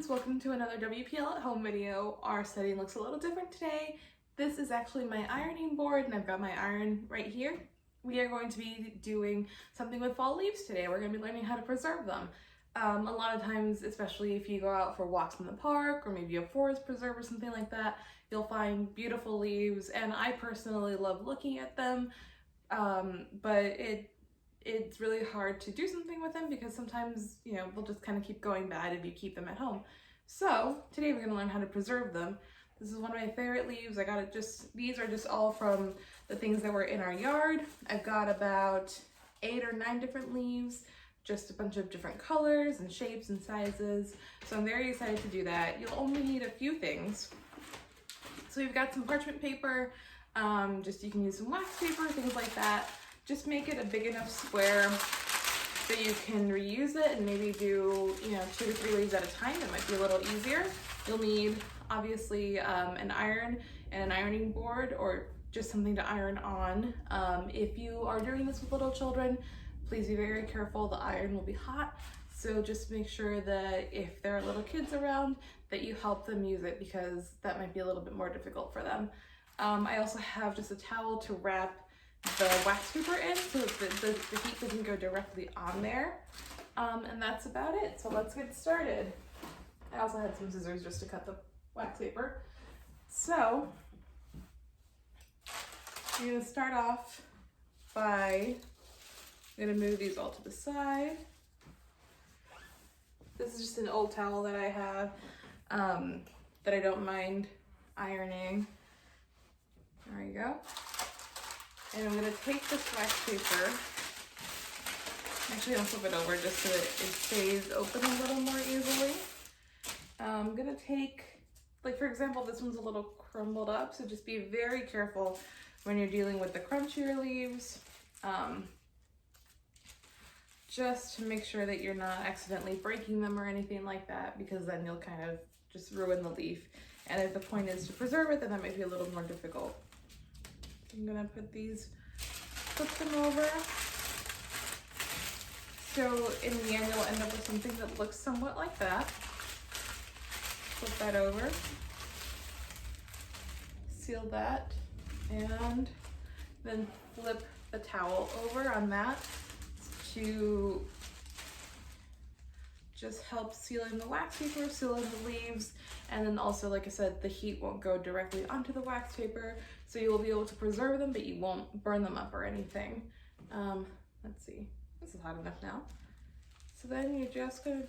friends, welcome to another WPL at home video. Our setting looks a little different today. This is actually my ironing board and I've got my iron right here. We are going to be doing something with fall leaves today. We're going to be learning how to preserve them. A lot of times, especially if you go out for walks in the park or maybe a forest preserve or something like that, you'll find beautiful leaves, and I personally love looking at them, but it's really hard to do something with them because sometimes, they'll just kind of keep going bad if you keep them at home. So today we're going to learn how to preserve them. This is one of my favorite leaves. These are just all from the things that were in our yard. I've got about 8 or 9 different leaves, just a bunch of different colors and shapes and sizes. So I'm very excited to do that. You'll only need a few things. So we've got some parchment paper, you can use some wax paper, things like that. Just make it a big enough square that you can reuse it and maybe do, 2 to 3 leaves at a time. It might be a little easier. You'll need, obviously, an iron and an ironing board or just something to iron on. If you are doing this with little children, please be very careful. The iron will be hot. So just make sure that if there are little kids around, that you help them use it because that might be a little bit more difficult for them. I also have just a towel to wrap the wax paper in so that the heat doesn't go directly on there. And that's about it. So let's get started. I also had some scissors just to cut the wax paper. So I'm going to start off by, I'm going to move these all to the side. This is just an old towel that I have that I don't mind ironing. There you go. And I'm going to take this wax paper, actually I'll flip it over just so that it stays open a little more easily. I'm going to take, like for example, this one's a little crumbled up, so just be very careful when you're dealing with the crunchier leaves. Just to make sure that you're not accidentally breaking them or anything like that, because then you'll kind of just ruin the leaf. And if the point is to preserve it, then that might be a little more difficult. I'm gonna flip them over. So in the end, you'll end up with something that looks somewhat like that. Flip that over, seal that, and then flip the towel over on that to just help seal in the wax paper, seal in the leaves, and then also, like I said, the heat won't go directly onto the wax paper, so you will be able to preserve them, but you won't burn them up or anything. Let's see, this is hot enough now. So then you're just gonna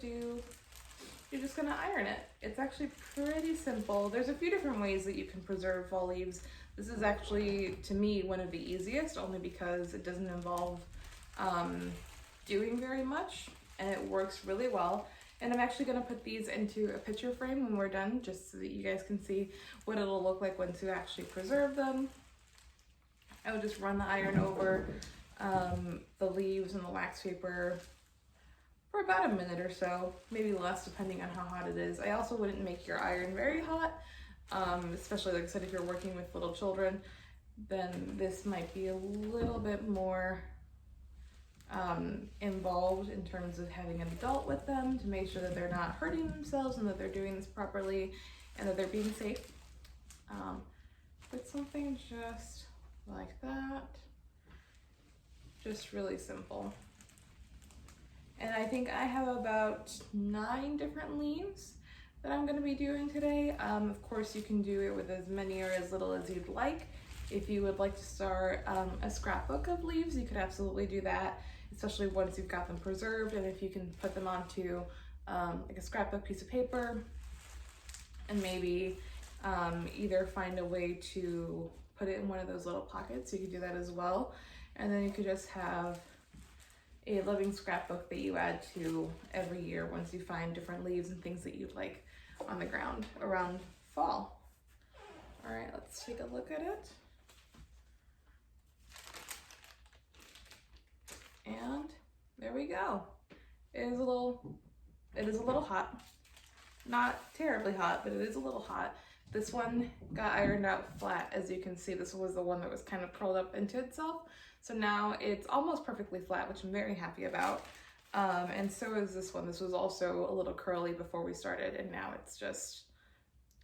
iron it. It's actually pretty simple. There's a few different ways that you can preserve fall leaves. This is actually, to me, one of the easiest, only because it doesn't involve doing very much, and it works really well. And I'm actually going to put these into a picture frame when we're done, just so that you guys can see what it'll look like once you actually preserve them. I would just run the iron over the leaves and the wax paper for about a minute or so, maybe less depending on how hot it is. I also wouldn't make your iron very hot, especially, like I said, if you're working with little children, then this might be a little bit more involved in terms of having an adult with them to make sure that they're not hurting themselves and that they're doing this properly and that they're being safe. Put something just like that, just really simple. And I think I have about 9 different leaves that I'm going to be doing today. Of course, you can do it with as many or as little as you'd like. If you would like to start a scrapbook of leaves, you could absolutely do that, especially once you've got them preserved, and if you can put them onto like a scrapbook piece of paper and maybe either find a way to put it in one of those little pockets, you could do that as well. And then you could just have a living scrapbook that you add to every year once you find different leaves and things that you'd like on the ground around fall. All right, let's take a look at it. And there we go. It is a little hot. Not terribly hot, but it is a little hot. This one got ironed out flat. As you can see, this was the one that was kind of curled up into itself. So now it's almost perfectly flat, which I'm very happy about. And so is this one. This was also a little curly before we started, and now it's just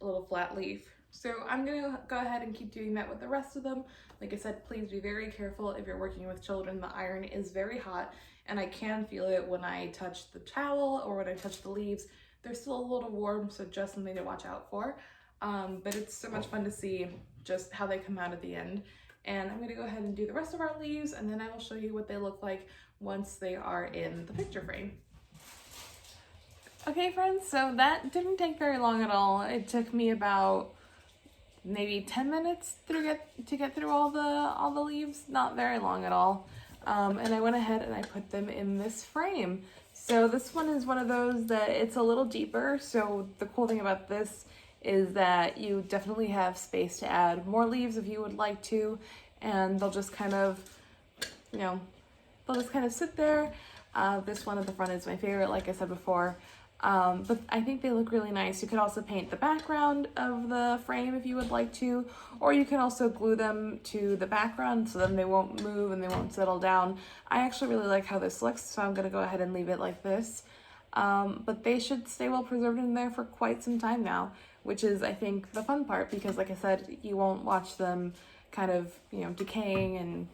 a little flat leaf. So I'm gonna go ahead and keep doing that with the rest of them. Like I said, please be very careful if you're working with children. The iron is very hot, and I can feel it when I touch the towel or when I touch the leaves. They're still a little warm, so just something to watch out for. But it's so much fun to see just how they come out at the end. And I'm gonna go ahead and do the rest of our leaves, and then I will show you what they look like once they are in the picture frame. Okay friends, so that didn't take very long at all. It took me about maybe 10 minutes to get through all the leaves, not very long at all. And I went ahead and I put them in this frame. So this one is one of those that it's a little deeper, so the cool thing about this is that you definitely have space to add more leaves if you would like to, and they'll just kind of, you know, they'll just kind of sit there. This one at the front is my favorite, like I said before. But I think they look really nice. You could also paint the background of the frame if you would like to, or you can also glue them to the background so then they won't move and they won't settle down. I actually really like how this looks, so I'm gonna go ahead and leave it like this. But they should stay well preserved in there for quite some time now, which is, I think, the fun part, because like I said, you won't watch them kind of, you know, decaying and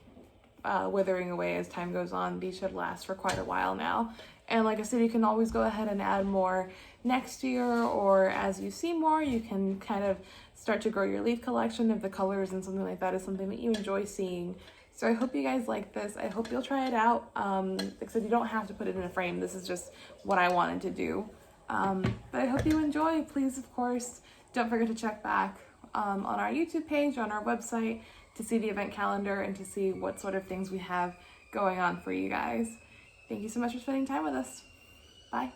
withering away as time goes on. These should last for quite a while now. And like I said, you can always go ahead and add more next year, or as you see more, you can kind of start to grow your leaf collection if the colors and something like that is something that you enjoy seeing. So I hope you guys like this. I hope you'll try it out. Like I said, you don't have to put it in a frame. This is just what I wanted to do. But I hope you enjoy. Please, of course, don't forget to check back on our YouTube page, on our website, to see the event calendar and to see what sort of things we have going on for you guys. Thank you so much for spending time with us. Bye.